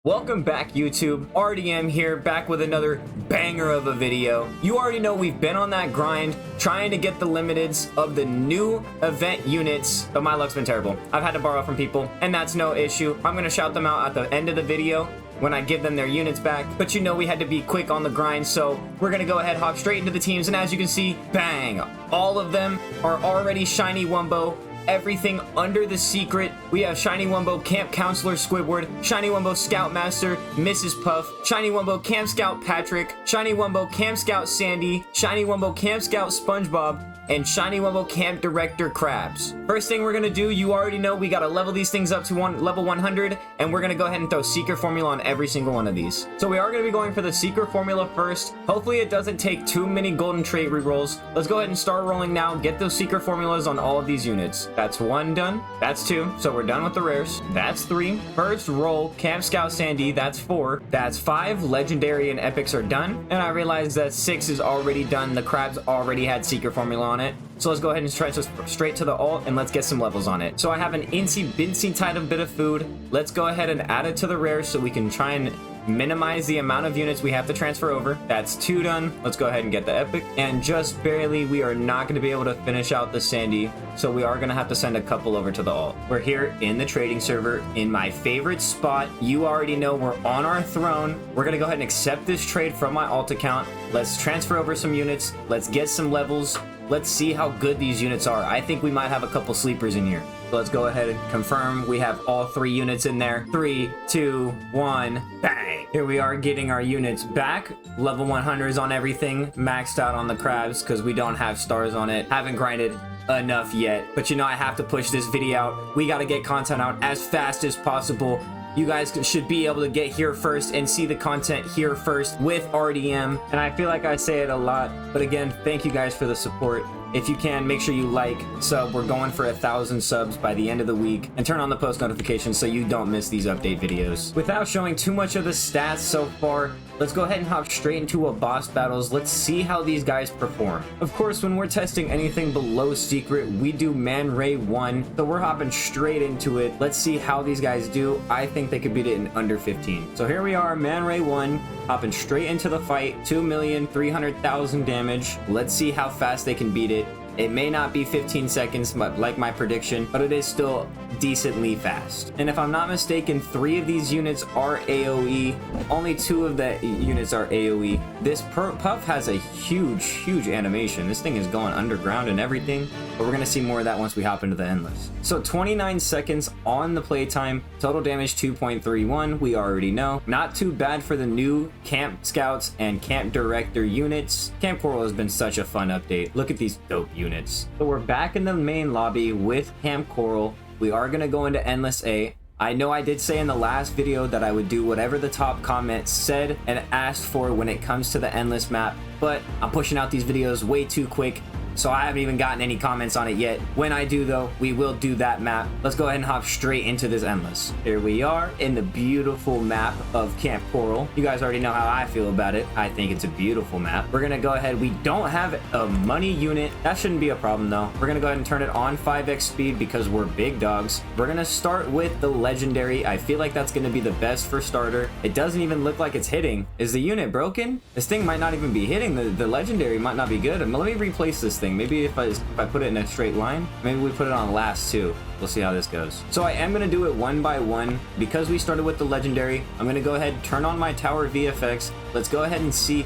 Welcome back, YouTube. RDM here, back with another banger of a video. You already know we've been on that grind trying to get the limiteds of the new event units, but my luck's been terrible. I've had to borrow from people, and that's no issue. I'm gonna shout them out at the end of the video when I give them their units back, but you know we had to be quick on the grind, so we're gonna go ahead, hop straight into the teams, and as you can see, bang! All of them are already shiny Wumbo. Everything under the secret. We have Shiny Wumbo Camp Counselor Squidward, Shiny Wumbo Scoutmaster Mrs. Puff, Shiny Wumbo Camp Scout Patrick, Shiny Wumbo Camp Scout Sandy, Shiny Wumbo Camp Scout Spongebob, and Shiny Wumbo Camp Director Krabs. First thing we're gonna do, you already know we gotta level these things up to level 100, and we're gonna go ahead and throw Secret Formula on every single one of these. So we are gonna be going for the Secret Formula first. Hopefully it doesn't take too many golden trait rerolls. Let's go ahead and start rolling now. Get those Secret Formulas on all of these units. That's 1 done. That's 2. So we're done with the rares. That's 3. First roll, Camp Scout Sandy. That's 4. That's 5. Legendary and Epics are done. And I realized that 6 is already done. The Krabs already had Secret Formula on it. So let's go ahead and transfer straight to the alt and let's get some levels on it. So I have an incy-bincy type of bit of food. Let's go ahead and add it to the rares so we can try and minimize the amount of units we have to transfer over. That's 2 done. Let's go ahead and get the epic. And just barely, we are not going to be able to finish out the Sandy. So we are going to have to send a couple over to the alt. We're here in the trading server in my favorite spot. You already know we're on our throne. We're going to go ahead and accept this trade from my alt account. Let's transfer over some units. Let's get some levels. Let's see how good these units are. I think we might have a couple sleepers in here. So let's go ahead and confirm we have all 3 units in there. 3, 2, 1, bang! Here we are getting our units back. Level 100s on everything. Maxed out on the Krabs because we don't have stars on it. Haven't grinded enough yet. But you know I have to push this video out. We got to get content out as fast as possible. You guys should be able to get here first and see the content here first with RDM. And I feel like I say it a lot, but again, thank you guys for the support. If you can, make sure you like, sub. We're going for 1,000 subs by the end of the week, and turn on the post notifications so you don't miss these update videos. Without showing too much of the stats so far, let's go ahead and hop straight into a boss battles. Let's see how these guys perform. Of course, when we're testing anything below secret, we do Man Ray 1, so we're hopping straight into it. Let's see how these guys do. I think they could beat it in under 15. So here we are, Man Ray 1, hopping straight into the fight. 2,300,000 damage. Let's see how fast they can beat it. It may not be 15 seconds like my prediction, but it is still decently fast. And if I'm not mistaken, 3 of these units are AoE. Only 2 of the units are AoE. This Puff has a huge animation. This thing is going underground and everything, but we're gonna see more of that once we hop into the Endless. So 29 seconds on the playtime. Total damage 2.31, we already know. Not too bad for the new Camp Scouts and Camp Director units. Camp Koral has been such a fun update. Look at these dope units. So we're back in the main lobby with Camp Koral. We are gonna go into Endless A. I know I did say in the last video that I would do whatever the top comment said and asked for when it comes to the Endless map, but I'm pushing out these videos way too quick, so I haven't even gotten any comments on it yet. When I do though, we will do that map. Let's go ahead and hop straight into this Endless. Here we are in the beautiful map of Camp Koral. You guys already know how I feel about it. I think it's a beautiful map. We're gonna go ahead. We don't have a money unit. That shouldn't be a problem though. We're gonna go ahead and turn it on 5x speed because we're big dogs. We're gonna start with the legendary. I feel like that's gonna be the best for starter. It doesn't even look like it's hitting. Is the unit broken? This thing might not even be hitting. The legendary might not be good. Let me replace this thing. Maybe if I put it in a straight line, maybe we put it on last too. We'll see how this goes. So I am going to do it one by one. Because we started with the legendary, I'm going to go ahead and turn on my tower VFX. Let's go ahead and see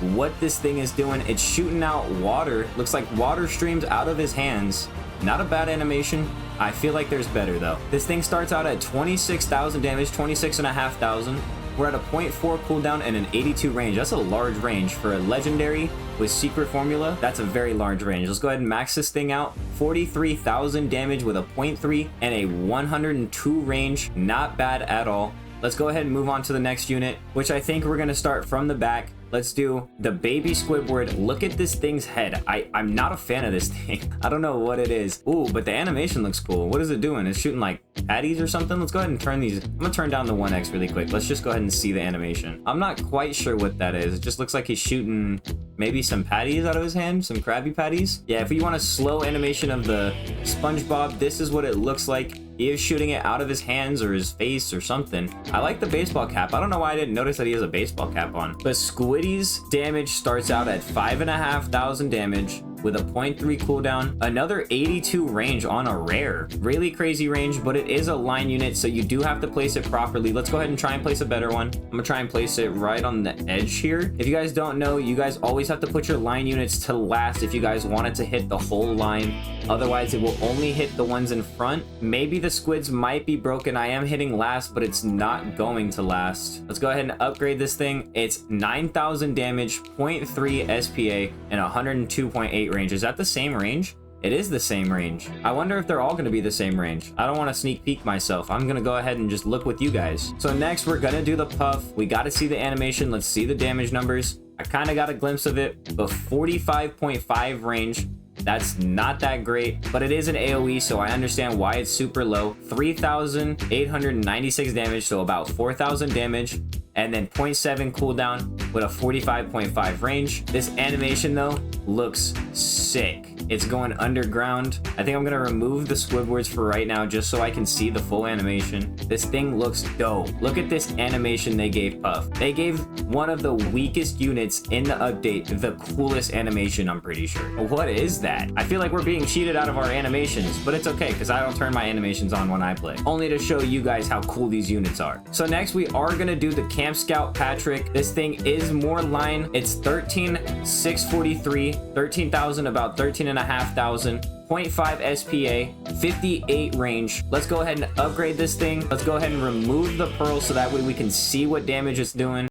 what this thing is doing. It's shooting out water. Looks like water streams out of his hands. Not a bad animation. I feel like there's better though. This thing starts out at 26,000 damage, 26,500. We're at a 0.4 cooldown and an 82 range. That's a large range for a legendary with secret formula. That's a very large range. Let's go ahead and max this thing out. 43,000 damage with a 0.3 and a 102 range. Not bad at all. Let's go ahead and move on to the next unit, which I think we're going to start from the back. Let's do the baby Squidward. Look at this thing's head. I'm not a fan of this thing. I don't know what it is. Ooh, but the animation looks cool. What is it doing? It's shooting like patties or something. Let's go ahead and turn these. I'm gonna turn down the 1x really quick. Let's just go ahead and see the animation. I'm not quite sure what that is. It just looks like he's shooting maybe some patties out of his hand, some Krabby patties. Yeah, if you want a slow animation of the Spongebob, this is what it looks like. He is shooting it out of his hands or his face or something. I like the baseball cap. I don't know why I didn't notice that he has a baseball cap on. But Squiddy's damage starts out at 5,500 damage with a 0.3 cooldown, another 82 range on a rare. Really crazy range, but it is a line unit, so you do have to place it properly. Let's go ahead and try and place a better one. I'm gonna try and place it right on the edge here. If you guys don't know, you guys always have to put your line units to last if you guys want it to hit the whole line. Otherwise, it will only hit the ones in front. Maybe the squids might be broken. I am hitting last, but it's not going to last. Let's go ahead and upgrade this thing. It's 9,000 damage, 0.3 SPA, and 102.8 range. Is that the same range? It is the same range. I wonder if they're all going to be the same range. I don't want to sneak peek myself. I'm going to go ahead and just look with you guys. So next, we're going to do the puff. We got to see the animation. Let's see the damage numbers. I kind of got a glimpse of it, but 45.5 range. That's not that great, but it is an AoE, so I understand why it's super low. 3,896 damage, so about 4,000 damage, and then 0.7 cooldown with a 45.5 range. This animation, though, looks sick. It's going underground. I think I'm gonna remove the Squidwards for right now just so I can see the full animation. This thing looks dope. Look at this animation they gave Puff. They gave one of the weakest units in the update the coolest animation, I'm pretty sure. What is that? I feel like we're being cheated out of our animations, but it's okay because I don't turn my animations on when I play. Only to show you guys how cool these units are. So next we are gonna do the Kamp Scout Patrick. This thing is more line. It's 13,643, 13,000, about 13,500, 0.5 SPA, 58 range. Let's go ahead and upgrade this thing. Let's go ahead and remove the pearl so that way we can see what damage it's doing.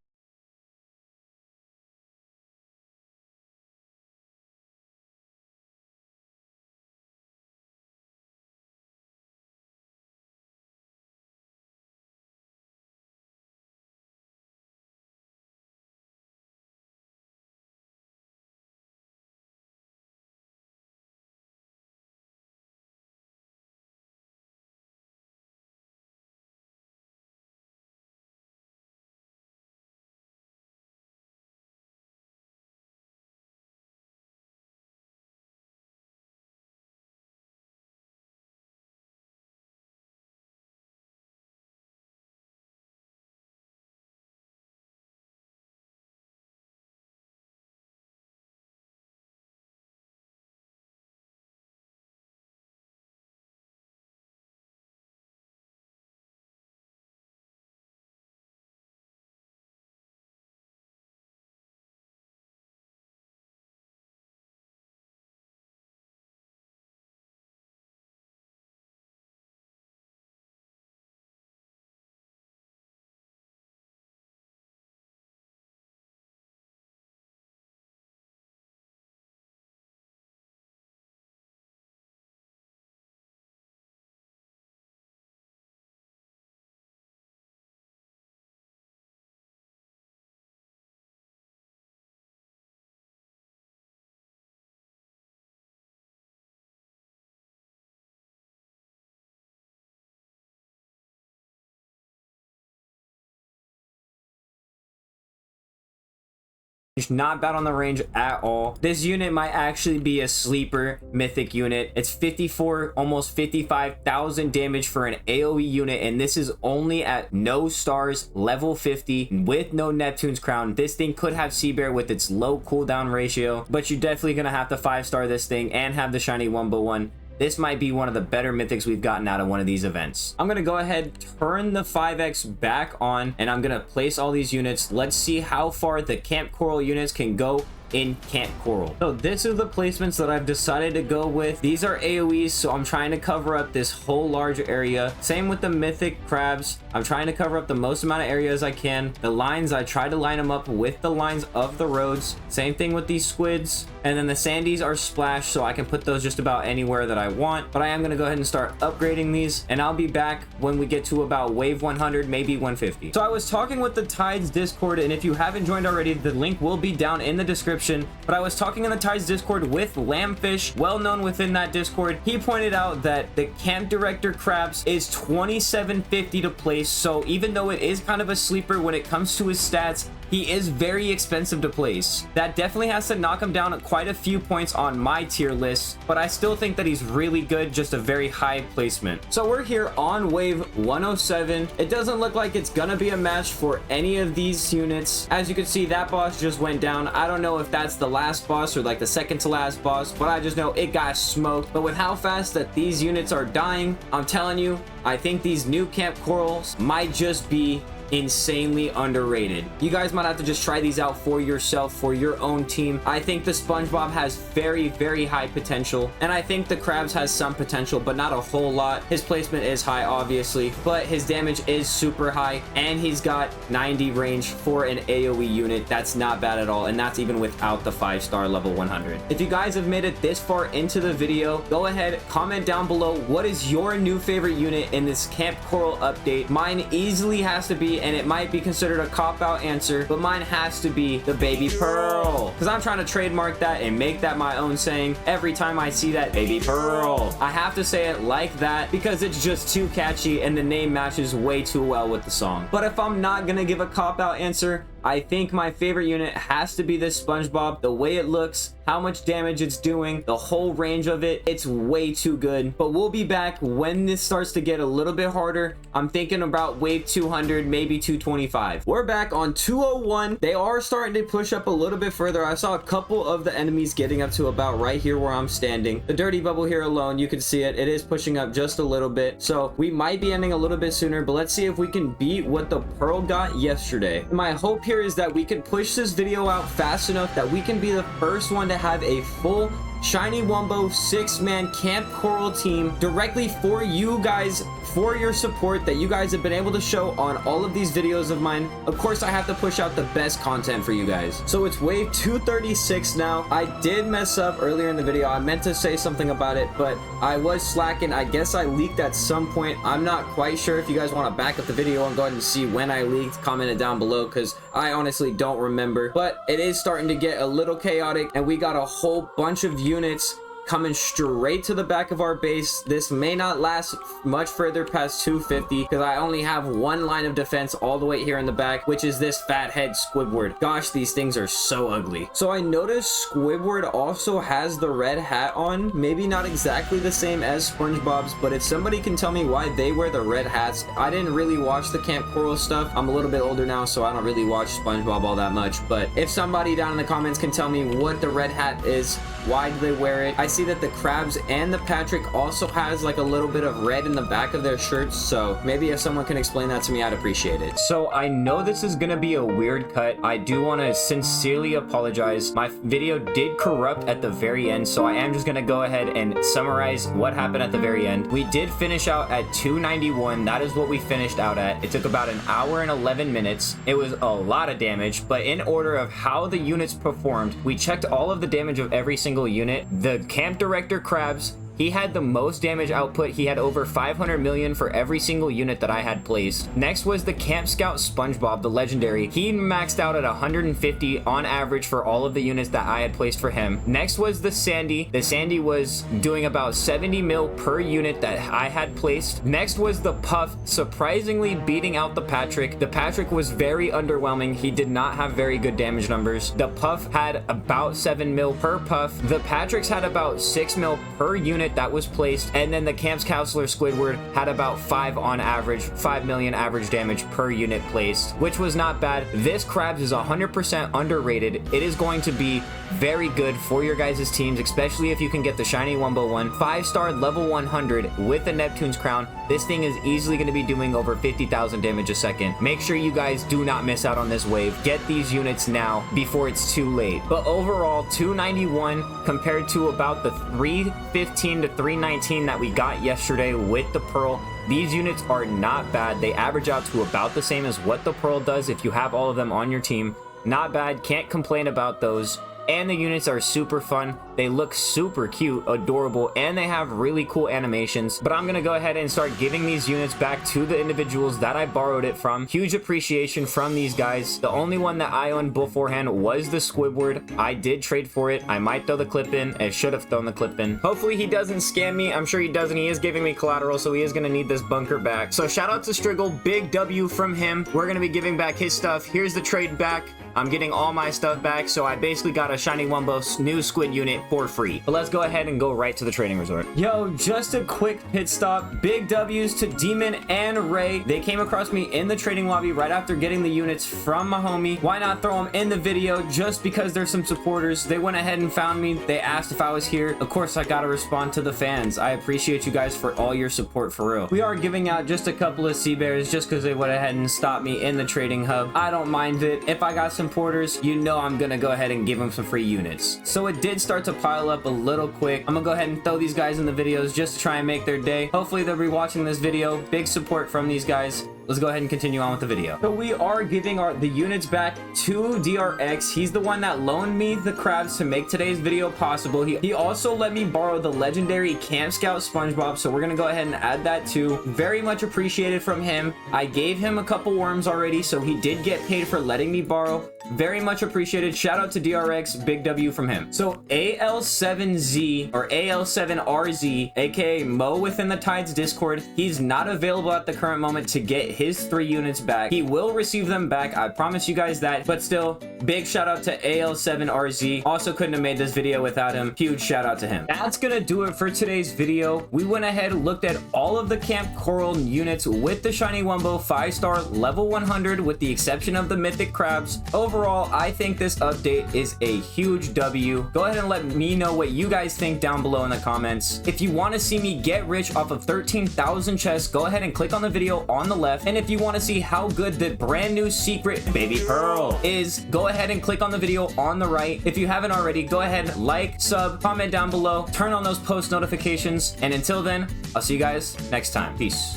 Not bad on the range at all. This unit might actually be a sleeper mythic unit. It's 54, almost 55,000 damage for an AoE unit, and this is only at no stars, level 50, with no Neptune's crown. This thing could have Sea Bear with its low cooldown ratio, but you're definitely gonna have to 5-star this thing and have the shiny Wumbo one. This might be one of the better mythics we've gotten out of one of these events. I'm gonna go ahead, turn the 5x back on, and I'm gonna place all these units. Let's see how far the Kamp Koral units can go in Kamp Koral. So this is the placements that I've decided to go with. These are AoEs, so I'm trying to cover up this whole large area. Same with the mythic Krabs. I'm trying to cover up the most amount of areas I can. The lines, I try to line them up with the lines of the roads. Same thing with these squids. And then the sandies are splashed, so I can put those just about anywhere that I want. But I am going to go ahead and start upgrading these, and I'll be back when we get to about wave 100, maybe 150. So I was talking with the Tides Discord, and if you haven't joined already, the link will be down in the description. But I was talking in the Tides Discord with Lambfish, well known within that Discord. He pointed out that the Camp Director Krabs is 2750 to place, so even though it is kind of a sleeper when it comes to his stats, he is very expensive to place. That definitely has to knock him down quite a few points on my tier list, but I still think that he's really good, just a very high placement. So we're here on wave 107. It doesn't look like it's gonna be a match for any of these units. As you can see, that boss just went down. I don't know if that's the last boss or like the second to last boss, but I just know it got smoked. But with how fast that these units are dying, I'm telling you, I think these new Kamp Corals might just be insanely underrated. You guys might have to just try these out for yourself, for your own team. I think the Spongebob has very, very high potential, and I think the Krabs has some potential, but not a whole lot. His placement is high, obviously, but his damage is super high, and he's got 90 range for an AoE unit. That's not bad at all, and that's even without the 5-star level 100. If you guys have made it this far into the video, go ahead, comment down below what is your new favorite unit in this Kamp Coral update. Mine easily has to be, and it might be considered a cop-out answer, but mine has to be the Baby Pearl, because I'm trying to trademark that and make that my own saying every time I see that Baby Pearl. I have to say it like that because it's just too catchy and the name matches way too well with the song. But if I'm not gonna give a cop-out answer, I think my favorite unit has to be this Spongebob. The way it looks, how much damage it's doing, the whole range of it, it's way too good. But we'll be back when this starts to get a little bit harder. I'm thinking about wave 200, maybe 225. We're back on 201. They are starting to push up a little bit further. I saw a couple of the enemies getting up to about right here where I'm standing. The dirty bubble here alone, you can see it. It is pushing up just a little bit. So we might be ending a little bit sooner, but let's see if we can beat what the Pearl got yesterday. My hope here is that we can push this video out fast enough that we can be the first one to have a full Shiny Wumbo 6-man Kamp Coral team directly for you guys, for your support that you guys have been able to show on all of these videos of mine. Of course, I have to push out the best content for you guys. So it's wave 236 now. I did mess up earlier in the video. I meant to say something about it, but I was slacking. I guess I leaked at some point. I'm not quite sure. If you guys want to back up the video and go ahead and see when I leaked, comment it down below, because I honestly don't remember. But it is starting to get a little chaotic, and we got a whole bunch of units coming straight to the back of our base. This may not last much further past 250 because I only have one line of defense all the way here in the back, which is this fathead Squidward. Gosh, these things are so ugly. So I noticed Squidward also has the red hat on. Maybe not exactly the same as SpongeBob's, but if somebody can tell me why they wear the red hats. I didn't really watch the Kamp Coral stuff. I'm a little bit older now, so I don't really watch SpongeBob all that much, but if somebody down in the comments can tell me what the red hat is, why do they wear it? I see that the Krabs and the Patrick also has like a little bit of red in the back of their shirts, so maybe if someone can explain that to me, I'd appreciate it. So I know this is gonna be a weird cut. I do want to sincerely apologize. My video did corrupt at the very end, so I am just gonna go ahead and summarize what happened at the very end. We did finish out at 291. That is what we finished out at. It took about an hour and 11 minutes. It was a lot of damage, but in order of how the units performed, we checked all of the damage of every single unit. The Kamp Director Krabs, he had the most damage output. He had over 500 million for every single unit that I had placed. Next was the Kamp Scout Spongebob, the legendary. He maxed out at 150 on average for all of the units that I had placed for him. Next was the Sandy. The Sandy was doing about 70 mil per unit that I had placed. Next was the Puff, surprisingly beating out the Patrick. The Patrick was very underwhelming. He did not have very good damage numbers. The Puff had about 7 mil per Puff. The Patricks had about 6 mil per unit that was placed, and then the Kamp's Counselor Squidward had about 5 on average, 5 million average damage per unit placed, which was not bad. This Krabs is 100% underrated. It is going to be very good for your guys' teams, especially if you can get the Shiny Wumbo one. 5-star level 100 with the Neptune's Crown. This thing is easily going to be doing over 50,000 damage a second. Make sure you guys do not miss out on this wave. Get these units now before it's too late. But overall, 291 compared to about the 315 to 319 that we got yesterday with the Pearl. These units are not bad. They average out to about the same as what the Pearl does if you have all of them on your team. Not bad, can't complain about those. and the units are super fun. They look super cute, adorable, and they have really cool animations. But I'm gonna go ahead and start giving these units back to the individuals that I borrowed it from. Huge appreciation from these guys. The only one that I owned beforehand was the Squidward. I did trade for it. I might throw the clip in. I should have thrown the clip in. Hopefully he doesn't scam me. I'm sure he doesn't. He is giving me collateral, so he is gonna need this bunker back. So shout out to Striggle. Big W from him. We're gonna be giving back his stuff. Here's the trade back. I'm getting all my stuff back, so I basically got a shiny Wumbo new squid unit for free. But let's go ahead and go right to the trading resort. Yo, just a quick pit stop. Big W's to Demon and Ray. They came across me in the trading lobby right after getting the units from my homie. Why not throw them in the video just because there's some supporters? They went ahead and found me. They asked if I was here. Of course, I gotta respond to the fans. I appreciate you guys for all your support, for real. We are giving out just a couple of sea bears just because they went ahead and stopped me in the trading hub. I don't mind it. If I got some porters, you know I'm gonna go ahead and give them some free units. So it did start to pile up a little quick. I'm gonna go ahead and throw these guys in the videos just to try and make their day. Hopefully they'll be watching this video. Big support from these guys. Let's go ahead and continue on with the video. So we are giving the units back to DRX. He's the one that loaned me the Krabs to make today's video possible. He also let me borrow the legendary Camp Scout Spongebob, so we're gonna go ahead and add that too. Very much appreciated from him. I gave him a couple worms already, so he did get paid for letting me borrow. Very much appreciated. Shout out to DRX. Big W from him. So AL7Z or AL7RZ, aka Mo within the Tides Discord, he's not available at the current moment to get his 3 units back. He will receive them back. I promise you guys that. But still, big shout out to AL7RZ. Also couldn't have made this video without him. Huge shout out to him. That's gonna do it for today's video. We went ahead and looked at all of the Kamp Koral units with the shiny Wumbo 5-star level 100 with the exception of the mythic Krabs. Overall, I think this update is a huge W. Go ahead and let me know what you guys think down below in the comments. If you want to see me get rich off of 13,000 chests, go ahead and click on the video on the left. And if you want to see how good the brand new secret baby pearl is, go ahead and click on the video on the right. If you haven't already, go ahead, like, sub, comment down below, turn on those post notifications. And until then, I'll see you guys next time. Peace.